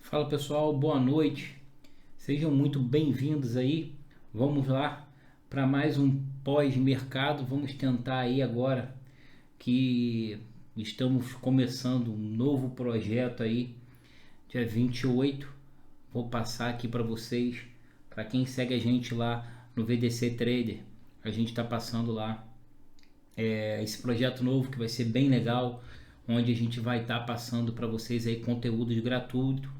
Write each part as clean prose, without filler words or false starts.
Fala pessoal, boa noite. Sejam muito bem-vindos aí. Vamos lá para mais um pós-mercado. Vamos tentar aí agora que estamos começando um novo projeto aí, dia 28. Vou passar aqui para vocês, para quem segue a gente lá no VDC Trader. A gente está passando lá esse projeto novo que vai ser bem legal, onde a gente vai estar passando para vocês aí conteúdos gratuito.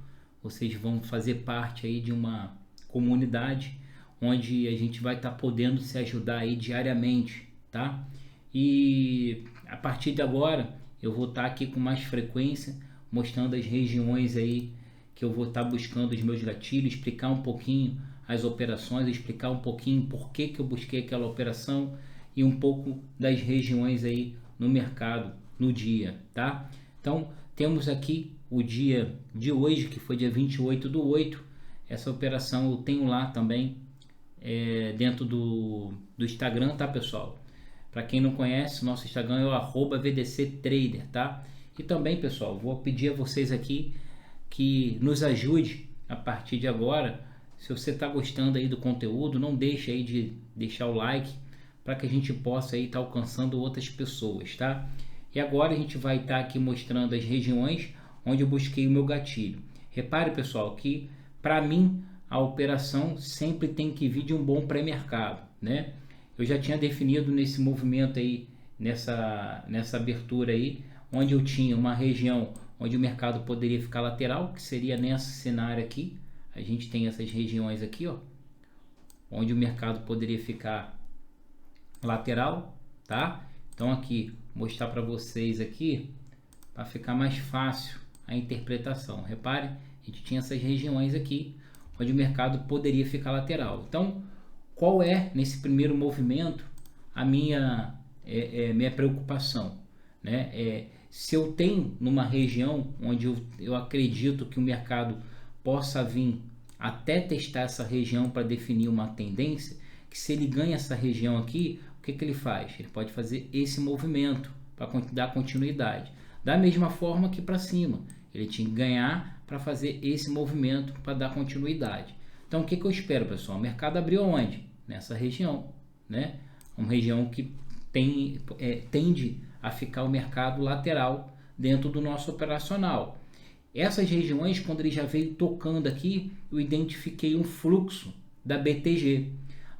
Vocês vão fazer parte aí de uma comunidade onde a gente vai estar podendo se ajudar aí diariamente, tá? E a partir de agora eu vou estar aqui com mais frequência mostrando as regiões aí que eu vou estar buscando os meus gatilhos, explicar um pouquinho as operações, explicar um pouquinho por que eu busquei aquela operação e um pouco das regiões aí no mercado no dia, tá? Então temos aqui o dia de hoje, que foi dia 28/8. Essa operação eu tenho lá também dentro do Instagram, tá pessoal? Para quem não conhece, nosso Instagram é o @VDCTrader, tá? E também, pessoal, vou pedir a vocês aqui que nos ajude a partir de agora. Se você está gostando aí do conteúdo, não deixe aí de deixar o like para que a gente possa aí estar alcançando outras pessoas, tá? E agora a gente vai estar aqui mostrando as regiões onde eu busquei o meu gatilho. Repare, pessoal, que para mim a operação sempre tem que vir de um bom pré-mercado, né? Eu já tinha definido nesse movimento aí, nessa abertura aí, onde eu tinha uma região onde o mercado poderia ficar lateral, que seria nesse cenário aqui. A gente tem essas regiões aqui, ó, onde o mercado poderia ficar lateral, tá? Então aqui, mostrar para vocês aqui, para ficar mais fácil a interpretação. Repare, a gente tinha essas regiões aqui, onde o mercado poderia ficar lateral. Então, qual é, nesse primeiro movimento, a minha preocupação, né? Se eu tenho numa região onde eu acredito que o mercado possa vir até testar essa região para definir uma tendência, que se ele ganha essa região aqui, o que ele faz? Ele pode fazer esse movimento para dar continuidade. Da mesma forma que para cima, ele tinha que ganhar para fazer esse movimento para dar continuidade. Então o que eu espero, pessoal? O mercado abriu onde? Nessa região, né? Uma região que tende a ficar o mercado lateral dentro do nosso operacional. Essas regiões, quando ele já veio tocando aqui, eu identifiquei um fluxo da BTG,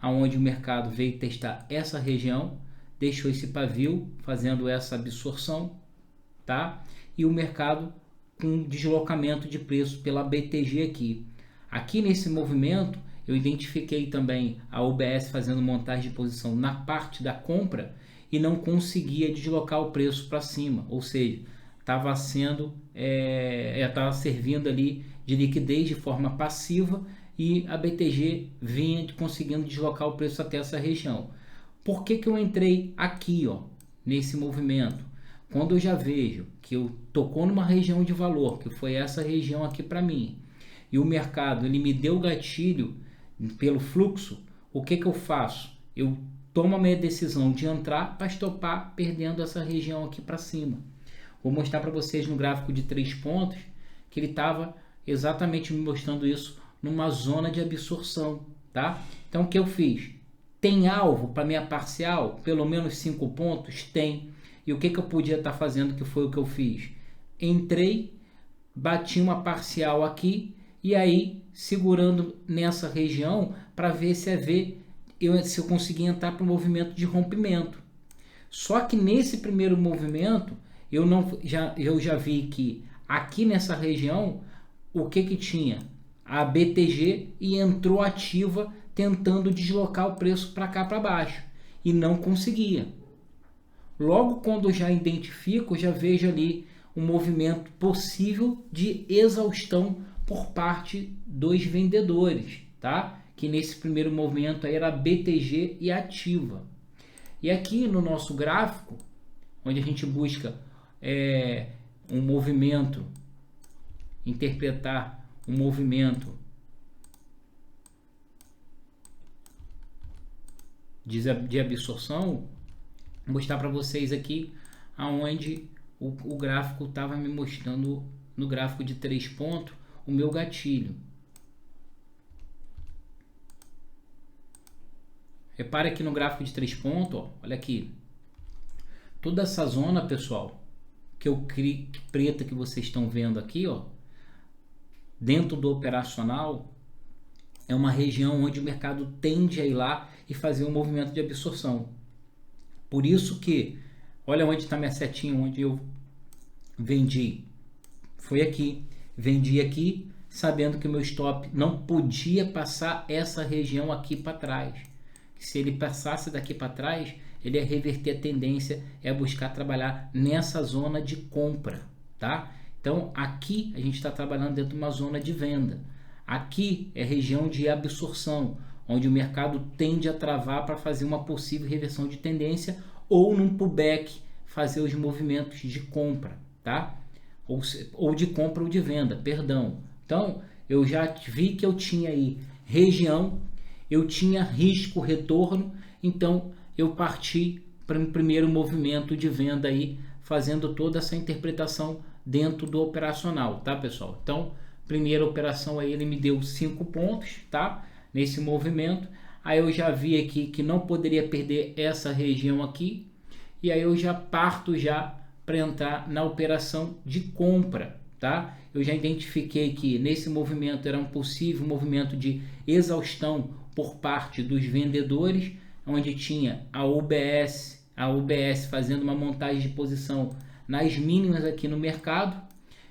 aonde o mercado veio testar essa região, deixou esse pavio fazendo essa absorção, tá? E o mercado com deslocamento de preço pela BTG aqui. Aqui nesse movimento, eu identifiquei também a UBS fazendo montagem de posição na parte da compra e não conseguia deslocar o preço para cima, ou seja, estava servindo ali de liquidez de forma passiva e a BTG vinha conseguindo deslocar o preço até essa região. Por que eu entrei aqui, ó, nesse movimento? Quando eu já vejo que eu tocou numa região de valor, que foi essa região aqui para mim, e o mercado ele me deu o gatilho pelo fluxo, o que eu faço? Eu tomo a minha decisão de entrar para estopar perdendo essa região aqui para cima. Vou mostrar para vocês no gráfico de 3 pontos que ele estava exatamente me mostrando isso numa zona de absorção, tá? Então o que eu fiz? Tem alvo para minha parcial? Pelo menos 5 pontos? Tem. E o que eu podia estar fazendo, que foi o que eu fiz? Entrei, bati uma parcial aqui e aí segurando nessa região para ver se eu conseguia entrar para o movimento de rompimento. Só que nesse primeiro movimento eu já vi que aqui nessa região o que tinha? A BTG e entrou ativa tentando deslocar o preço para cá para baixo e não conseguia. Logo quando eu já identifico, já vejo ali um movimento possível de exaustão por parte dos vendedores, tá? Que nesse primeiro movimento aí era BTG e ativa. E aqui no nosso gráfico, onde a gente busca um movimento, interpretar um movimento de absorção, vou mostrar para vocês aqui aonde o gráfico estava me mostrando no gráfico de 3 pontos o meu gatilho. Repare aqui no gráfico de 3 pontos, ó, olha aqui. Toda essa zona, pessoal, que eu criei preta que vocês estão vendo aqui, ó, dentro do operacional, é uma região onde o mercado tende a ir lá e fazer um movimento de absorção. Por isso que, olha onde está minha setinha, onde eu vendi. Foi aqui. Vendi aqui, sabendo que o meu stop não podia passar essa região aqui para trás. Se ele passasse daqui para trás, ele ia reverter a tendência, é buscar trabalhar nessa zona de compra, tá? Então, aqui a gente está trabalhando dentro de uma zona de venda. Aqui é região de absorção, onde o mercado tende a travar para fazer uma possível reversão de tendência ou num pullback fazer os movimentos de compra, tá? Ou de compra ou de venda, perdão. Então, eu já vi que eu tinha aí região, eu tinha risco retorno, então eu parti para um primeiro movimento de venda aí, fazendo toda essa interpretação dentro do operacional, tá, pessoal? Então, primeira operação aí ele me deu 5 pontos, tá? Nesse movimento. Aí eu já vi aqui que não poderia perder essa região aqui, e aí eu já parto já para entrar na operação de compra, tá? Eu já identifiquei que nesse movimento era um possível movimento de exaustão por parte dos vendedores, onde tinha a UBS fazendo uma montagem de posição nas mínimas aqui no mercado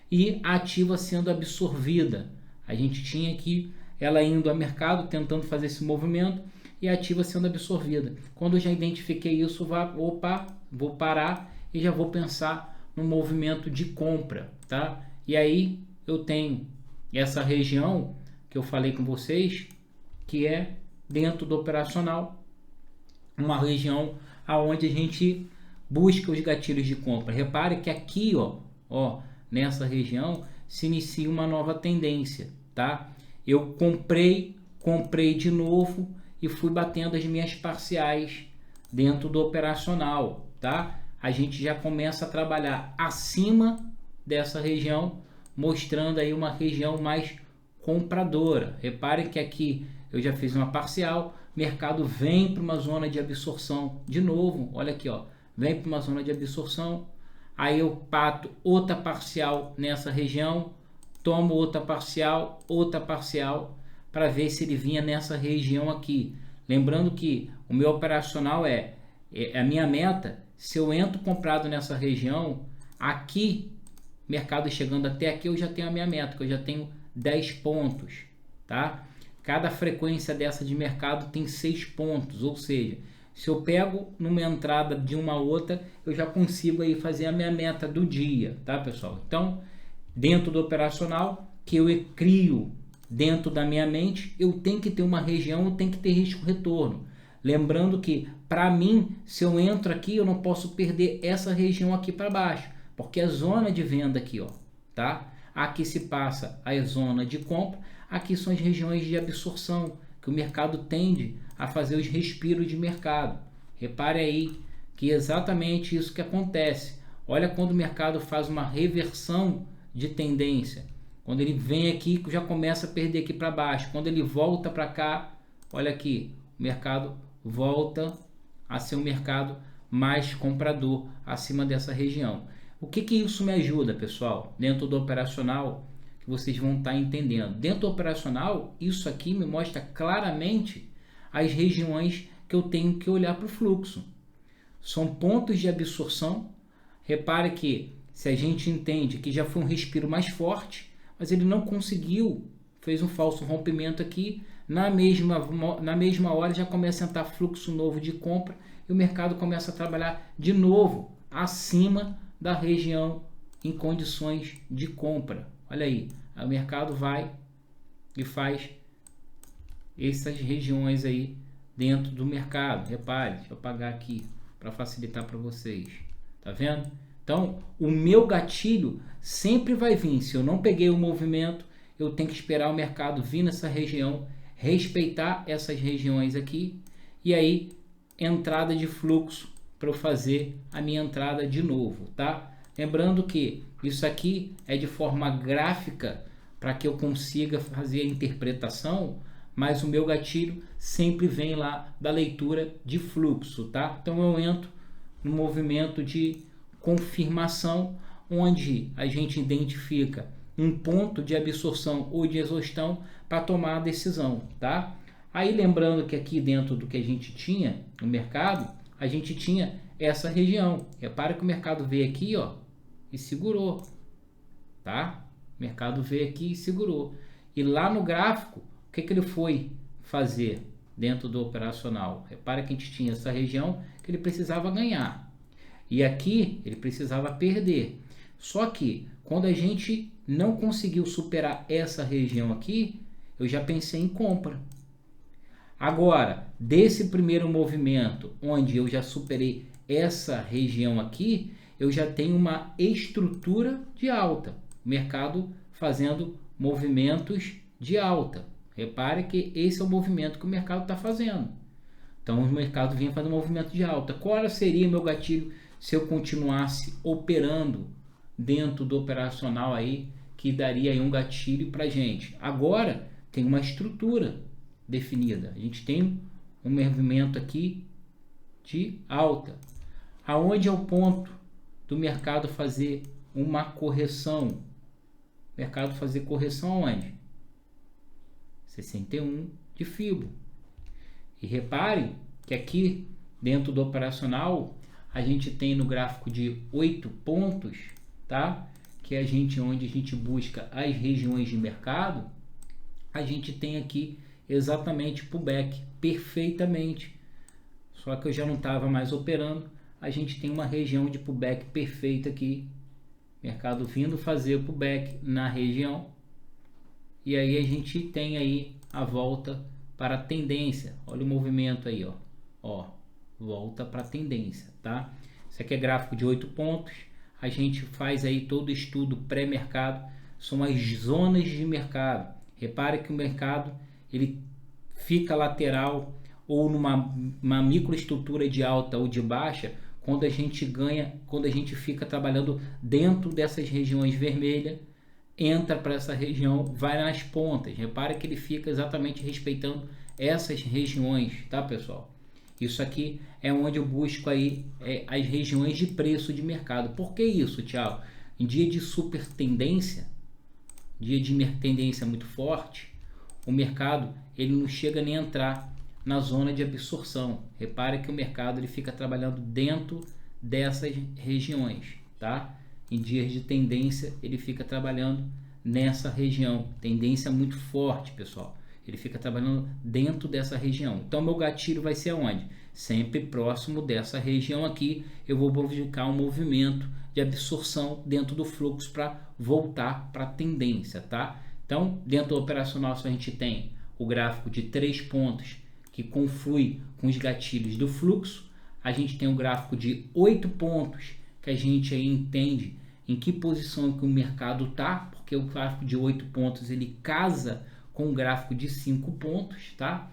e a ativa sendo absorvida. A gente tinha aqui ela indo ao mercado tentando fazer esse movimento e a ativa sendo absorvida. Quando eu já identifiquei isso, vou parar e já vou pensar no movimento de compra, tá? E aí eu tenho essa região que eu falei com vocês, que é dentro do operacional, uma região aonde a gente busca os gatilhos de compra. Repare que aqui, ó, nessa região se inicia uma nova tendência, tá? Eu comprei de novo e fui batendo as minhas parciais dentro do operacional, tá? A gente já começa a trabalhar acima dessa região, mostrando aí uma região mais compradora. Reparem que aqui eu já fiz uma parcial, mercado vem para uma zona de absorção de novo, olha aqui, ó, vem para uma zona de absorção, aí eu pato outra parcial nessa região, tomo outra parcial para ver se ele vinha nessa região aqui. Lembrando que o meu operacional é a minha meta, se eu entro comprado nessa região, aqui, mercado chegando até aqui, eu já tenho a minha meta, que eu já tenho 10 pontos, tá? Cada frequência dessa de mercado tem 6 pontos, ou seja, se eu pego numa entrada de uma outra, eu já consigo aí fazer a minha meta do dia, tá, pessoal? Então, dentro do operacional, que eu crio dentro da minha mente, eu tenho que ter uma região, eu tenho que ter risco retorno. Lembrando que, para mim, se eu entro aqui, eu não posso perder essa região aqui para baixo, porque é zona de venda aqui, ó, tá? Aqui se passa a zona de compra, aqui são as regiões de absorção, que o mercado tende a fazer os respiros de mercado. Repare aí que é exatamente isso que acontece. Olha quando o mercado faz uma reversão de tendência. Quando ele vem aqui, já começa a perder aqui para baixo. Quando ele volta para cá, olha aqui, o mercado volta a ser um mercado mais comprador acima dessa região. O que isso me ajuda, pessoal? Dentro do operacional, que vocês vão estar entendendo. Dentro do operacional, isso aqui me mostra claramente as regiões que eu tenho que olhar para o fluxo. São pontos de absorção. Repare que se a gente entende que já foi um respiro mais forte, mas ele não conseguiu, fez um falso rompimento aqui, na mesma hora já começa a entrar fluxo novo de compra e o mercado começa a trabalhar de novo acima da região em condições de compra. Olha aí, o mercado vai e faz essas regiões aí dentro do mercado. Repare, deixa eu apagar aqui para facilitar para vocês. Tá vendo? Então, o meu gatilho sempre vai vir. Se eu não peguei o movimento, eu tenho que esperar o mercado vir nessa região, respeitar essas regiões aqui e aí entrada de fluxo para eu fazer a minha entrada de novo, tá? Lembrando que isso aqui é de forma gráfica para que eu consiga fazer a interpretação, mas o meu gatilho sempre vem lá da leitura de fluxo, tá? Então eu entro no movimento de confirmação, onde a gente identifica um ponto de absorção ou de exaustão para tomar a decisão, tá? Aí lembrando que aqui dentro do que a gente tinha no mercado, a gente tinha essa região. Repara que o mercado veio aqui, ó, e segurou, tá? O mercado veio aqui e segurou. E lá no gráfico, o que ele foi fazer dentro do operacional? Repara que a gente tinha essa região que ele precisava ganhar. E aqui ele precisava perder. Só que quando a gente não conseguiu superar essa região aqui, eu já pensei em compra. Agora, desse primeiro movimento, onde eu já superei essa região aqui, eu já tenho uma estrutura de alta. O mercado fazendo movimentos de alta. Repare que esse é o movimento que o mercado está fazendo. Então, o mercado vinha fazendo um movimento de alta. Qual seria meu gatilho se eu continuasse operando dentro do operacional aí, que daria aí um gatilho para a gente? Agora, tem uma estrutura definida. A gente tem um movimento aqui de alta. Aonde é o ponto do mercado fazer uma correção? Mercado fazer correção aonde? 61 de Fibo. E reparem que aqui dentro do operacional a gente tem no gráfico de 8 pontos, tá? Que é onde a gente busca as regiões de mercado. A gente tem aqui exatamente pullback perfeitamente. Só que eu já não estava mais operando. A gente tem uma região de pullback perfeita aqui. Mercado vindo fazer o pullback na região. E aí a gente tem aí a volta para a tendência. Olha o movimento aí, ó, volta para a tendência, tá? Isso aqui é gráfico de 8 pontos. A gente faz aí todo o estudo pré-mercado, são as zonas de mercado. Repare que o mercado ele fica lateral ou numa microestrutura de alta ou de baixa quando a gente ganha, quando a gente fica trabalhando dentro dessas regiões vermelhas, entra para essa região, vai nas pontas. Repare que ele fica exatamente respeitando essas regiões, tá, pessoal? Isso aqui é onde eu busco aí as regiões de preço de mercado. Por que isso, Thiago? Em dia de super tendência, dia de tendência muito forte, o mercado ele não chega nem a entrar na zona de absorção. Repare que o mercado ele fica trabalhando dentro dessas regiões, tá? Em dias de tendência ele fica trabalhando nessa região, tendência muito forte, pessoal. Ele fica trabalhando dentro dessa região. Então meu gatilho vai ser aonde? Sempre próximo dessa região aqui. Eu vou buscar um movimento de absorção dentro do fluxo para voltar para a tendência, tá? Então dentro do operacional a gente tem o gráfico de 3 pontos que conflui com os gatilhos do fluxo. A gente tem o gráfico de 8 pontos que a gente aí entende em que posição que o mercado está, porque o gráfico de 8 pontos ele casa com o gráfico de 5 pontos, tá?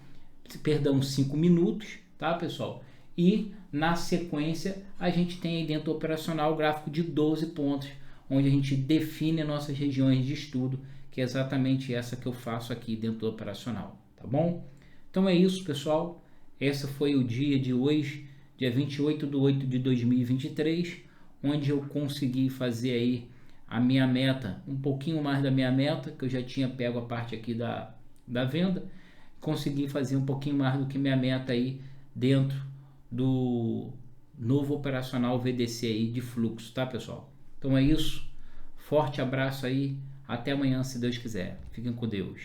Perdão, 5 minutos, tá, pessoal? E na sequência a gente tem aí dentro do operacional o gráfico de 12 pontos, onde a gente define nossas regiões de estudo, que é exatamente essa que eu faço aqui dentro do operacional, tá bom? Então é isso, pessoal. Esse foi o dia de hoje, dia 28/8/2023, onde eu consegui fazer aí a minha meta, um pouquinho mais da minha meta, que eu já tinha pego a parte aqui da venda, consegui fazer um pouquinho mais do que minha meta aí dentro do novo operacional VDC aí de fluxo, tá, pessoal? Então é isso, forte abraço aí, até amanhã se Deus quiser, fiquem com Deus.